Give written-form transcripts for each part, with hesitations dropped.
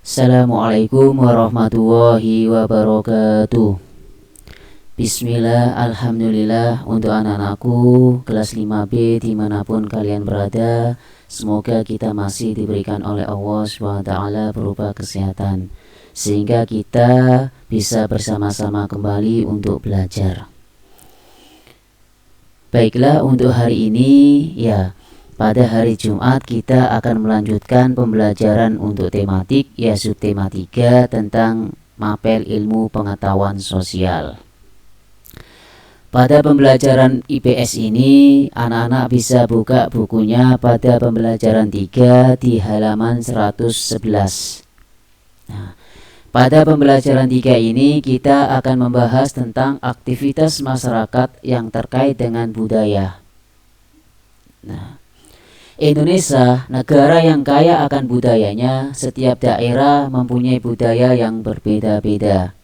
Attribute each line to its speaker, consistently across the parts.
Speaker 1: Assalamualaikum warahmatullahi wabarakatuh. Bismillah, alhamdulillah untuk anak-anakku kelas 5B dimanapun kalian berada. Semoga kita masih diberikan oleh Allah SWT berupa kesehatan, sehingga kita bisa bersama-sama kembali untuk belajar. Baiklah, untuk hari ini pada hari Jumat kita akan melanjutkan pembelajaran untuk tematik subtema 3 tentang mapel ilmu pengetahuan sosial. Pada pembelajaran IPS ini, anak-anak bisa buka bukunya pada pembelajaran 3 di halaman 111. Pada pembelajaran 3 ini kita akan membahas tentang aktivitas masyarakat yang terkait dengan budaya. Indonesia, negara yang kaya akan budayanya. Setiap daerah mempunyai budaya yang berbeda-beda.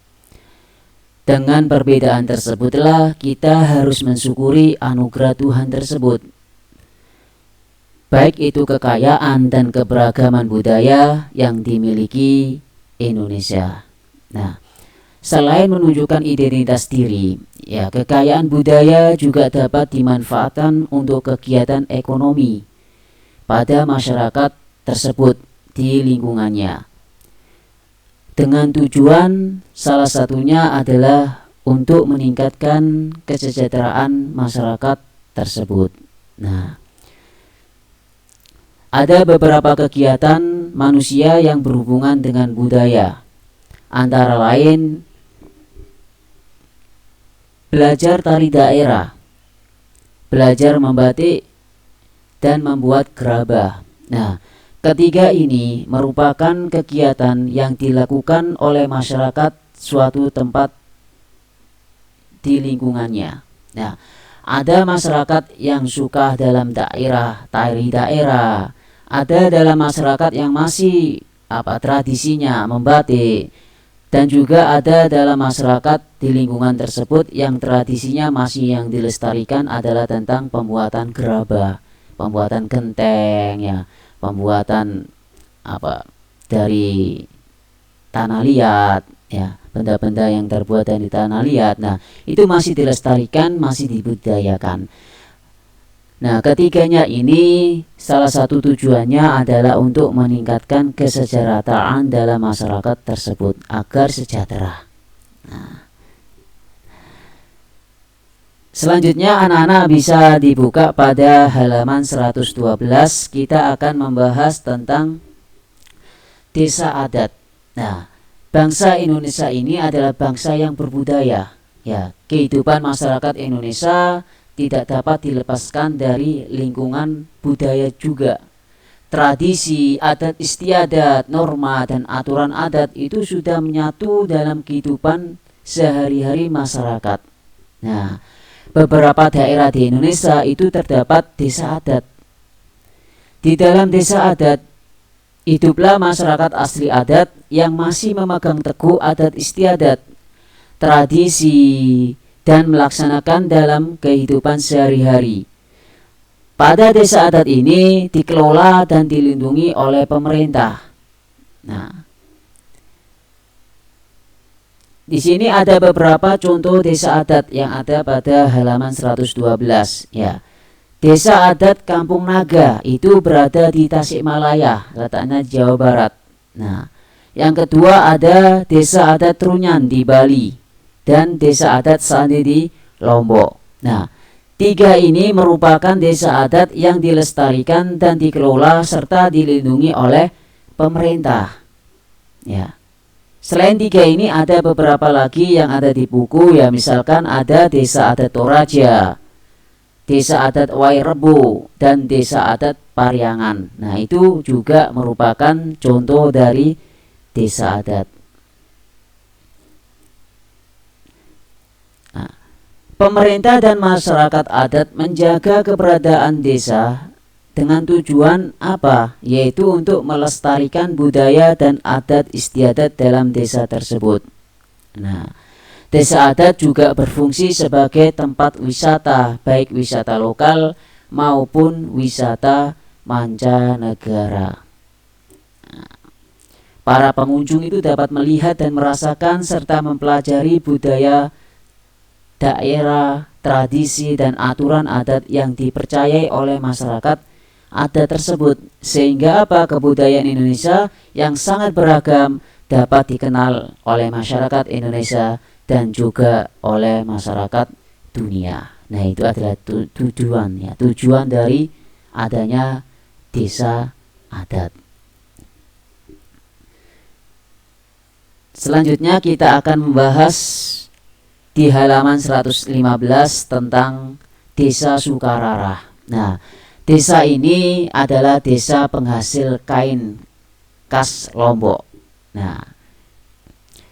Speaker 1: Dengan perbedaan tersebutlah kita harus mensyukuri anugerah Tuhan tersebut, baik itu kekayaan dan keberagaman budaya yang dimiliki Indonesia. Selain menunjukkan identitas diri, kekayaan budaya juga dapat dimanfaatkan untuk kegiatan ekonomi pada masyarakat tersebut di lingkungannya, dengan tujuan salah satunya adalah untuk meningkatkan kesejahteraan masyarakat tersebut. Ada beberapa kegiatan manusia yang berhubungan dengan budaya, antara lain belajar tari daerah, belajar membatik, dan membuat gerabah. Ketiga ini merupakan kegiatan yang dilakukan oleh masyarakat suatu tempat di lingkungannya. Ada masyarakat yang suka dalam daerah tari daerah, ada dalam masyarakat yang masih tradisinya membatik, dan juga ada dalam masyarakat di lingkungan tersebut yang tradisinya masih yang dilestarikan adalah tentang pembuatan gerabah, pembuatan genteng, pembuatan dari tanah liat, benda-benda yang terbuat dari tanah liat. Itu masih dilestarikan, masih dibudidayakan. Ketiganya ini salah satu tujuannya adalah untuk meningkatkan kesejahteraan dalam masyarakat tersebut agar sejahtera. Selanjutnya anak-anak bisa dibuka pada halaman 112. Kita akan membahas tentang desa adat. Bangsa Indonesia ini adalah bangsa yang berbudaya. Kehidupan masyarakat Indonesia tidak dapat dilepaskan dari lingkungan budaya juga. Tradisi, adat istiadat, norma, dan aturan adat itu sudah menyatu dalam kehidupan sehari-hari masyarakat. Beberapa daerah di Indonesia itu terdapat desa adat. Di dalam desa adat, hiduplah masyarakat asli adat yang masih memegang teguh adat istiadat, tradisi, dan melaksanakan dalam kehidupan sehari-hari. Pada desa adat ini dikelola dan dilindungi oleh pemerintah. Di sini ada beberapa contoh desa adat yang ada pada halaman 112. Desa adat Kampung Naga itu berada di Tasikmalaya, letaknya Jawa Barat. Yang kedua ada desa adat Trunyan di Bali dan desa adat Sandi di Lombok. Tiga ini merupakan desa adat yang dilestarikan dan dikelola serta dilindungi oleh pemerintah. Selain tiga ini ada beberapa lagi yang ada di buku, misalkan ada desa adat Toraja, desa adat Wairebo, dan desa adat Pariangan. Itu juga merupakan contoh dari desa adat. Pemerintah dan masyarakat adat menjaga keberadaan desa dengan tujuan apa? Yaitu untuk melestarikan budaya dan adat istiadat dalam desa tersebut. Desa adat juga berfungsi sebagai tempat wisata, baik wisata lokal maupun wisata mancanegara. Para pengunjung itu dapat melihat dan merasakan serta mempelajari budaya daerah, tradisi, dan aturan adat yang dipercayai oleh masyarakat adat tersebut, sehingga kebudayaan Indonesia yang sangat beragam dapat dikenal oleh masyarakat Indonesia dan juga oleh masyarakat dunia. Nah, itu adalah tujuan dari adanya desa adat. Selanjutnya kita akan membahas di halaman 115 tentang Desa Sukararah. Nah, desa ini adalah desa penghasil kain khas Lombok. Nah,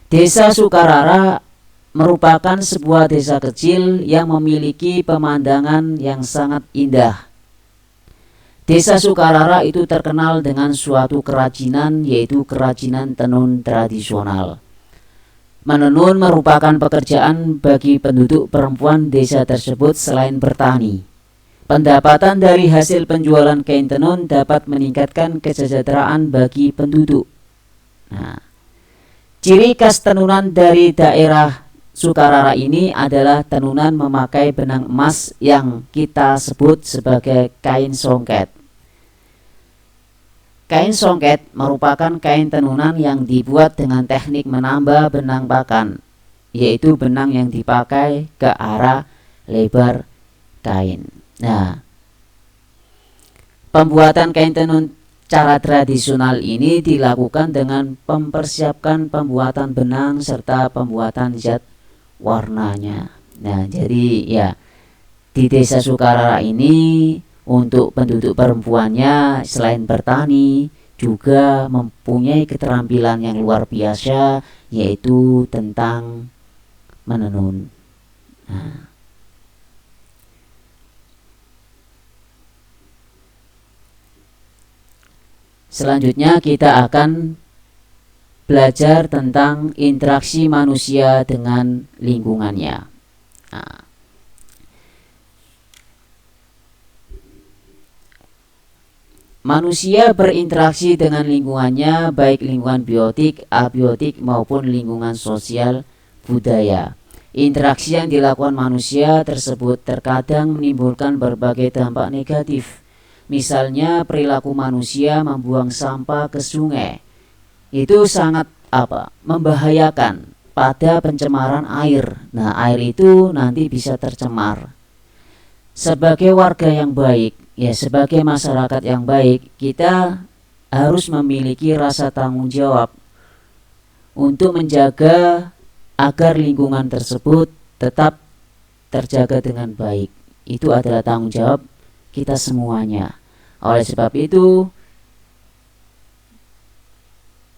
Speaker 1: Desa Sukararah merupakan sebuah desa kecil yang memiliki pemandangan yang sangat indah. Desa Sukararah itu terkenal dengan suatu kerajinan, yaitu kerajinan tenun tradisional. Menenun merupakan pekerjaan bagi penduduk perempuan desa tersebut selain bertani. Pendapatan dari hasil penjualan kain tenun dapat meningkatkan kesejahteraan bagi penduduk. Nah, ciri khas tenunan dari daerah Sukararah ini adalah tenunan memakai benang emas yang kita sebut sebagai kain songket. Kain songket merupakan kain tenunan yang dibuat dengan teknik menambah benang pakan, yaitu benang yang dipakai ke arah lebar kain. Nah, pembuatan kain tenun cara tradisional ini dilakukan dengan mempersiapkan pembuatan benang serta pembuatan zat warnanya. Nah, jadi ya di Desa Sukararah ini untuk penduduk perempuannya selain bertani juga mempunyai keterampilan yang luar biasa, yaitu tentang menenun. Nah, selanjutnya kita akan belajar tentang interaksi manusia dengan lingkungannya. Nah, manusia berinteraksi dengan lingkungannya, baik lingkungan biotik, abiotik, maupun lingkungan sosial budaya. Interaksi yang dilakukan manusia tersebut terkadang menimbulkan berbagai dampak negatif. Misalnya perilaku manusia membuang sampah ke sungai. Itu sangat membahayakan pada pencemaran air. Nah, air itu nanti bisa tercemar. Sebagai warga yang baik, sebagai masyarakat yang baik, kita harus memiliki rasa tanggung jawab untuk menjaga agar lingkungan tersebut tetap terjaga dengan baik. Itu adalah tanggung jawab kita semuanya. Oleh sebab itu,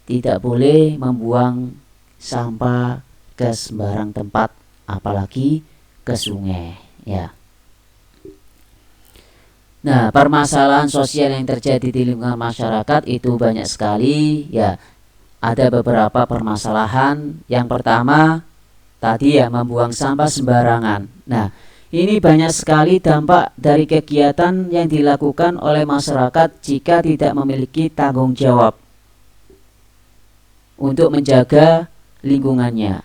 Speaker 1: tidak boleh membuang sampah ke sembarang tempat, apalagi ke sungai, ya. Nah, permasalahan sosial yang terjadi di lingkungan masyarakat itu banyak sekali, ya. Ada beberapa permasalahan. Yang pertama tadi membuang sampah sembarangan. Nah, ini banyak sekali dampak dari kegiatan yang dilakukan oleh masyarakat jika tidak memiliki tanggung jawab untuk menjaga lingkungannya.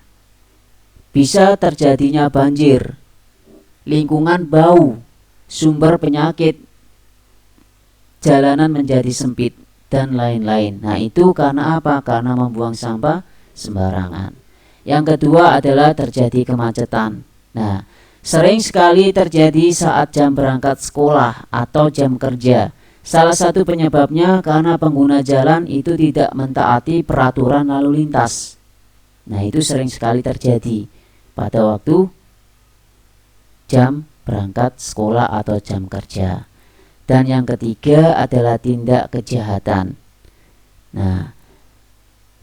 Speaker 1: Bisa terjadinya banjir, lingkungan bau, sumber penyakit, jalanan menjadi sempit, dan lain-lain. Nah, itu karena apa? Karena membuang sampah sembarangan. Yang kedua adalah terjadi kemacetan. Nah, sering sekali terjadi saat jam berangkat sekolah atau jam kerja. Salah satu penyebabnya karena pengguna jalan itu tidak mentaati peraturan lalu lintas. Nah, itu sering sekali terjadi pada waktu jam berangkat sekolah atau jam kerja. Dan yang ketiga adalah tindak kejahatan. Nah,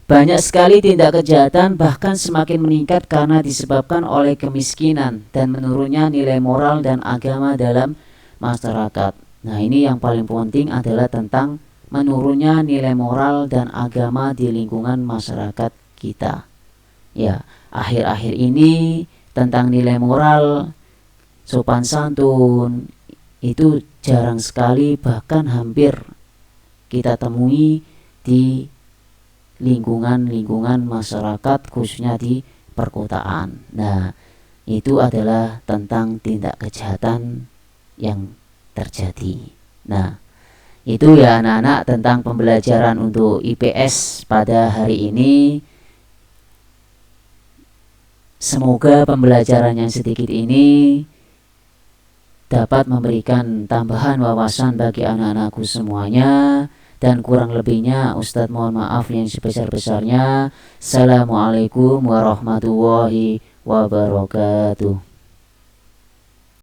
Speaker 1: banyak sekali tindak kejahatan bahkan semakin meningkat karena disebabkan oleh kemiskinan dan menurunnya nilai moral dan agama dalam masyarakat. Nah, ini yang paling penting adalah tentang menurunnya nilai moral dan agama di lingkungan masyarakat kita. Ya, akhir-akhir ini tentang nilai moral, sopan santun, itu jarang sekali, bahkan hampir kita temui di lingkungan masyarakat khususnya di perkotaan. Nah, itu adalah tentang tindak kejahatan yang terjadi. Nah, itu ya anak-anak tentang pembelajaran untuk IPS pada hari ini. Semoga pembelajaran yang sedikit ini dapat memberikan tambahan wawasan bagi anak-anakku semuanya, dan kurang lebihnya Ustadz mohon maaf yang sebesar-besarnya. Assalamualaikum warahmatullahi wabarakatuh.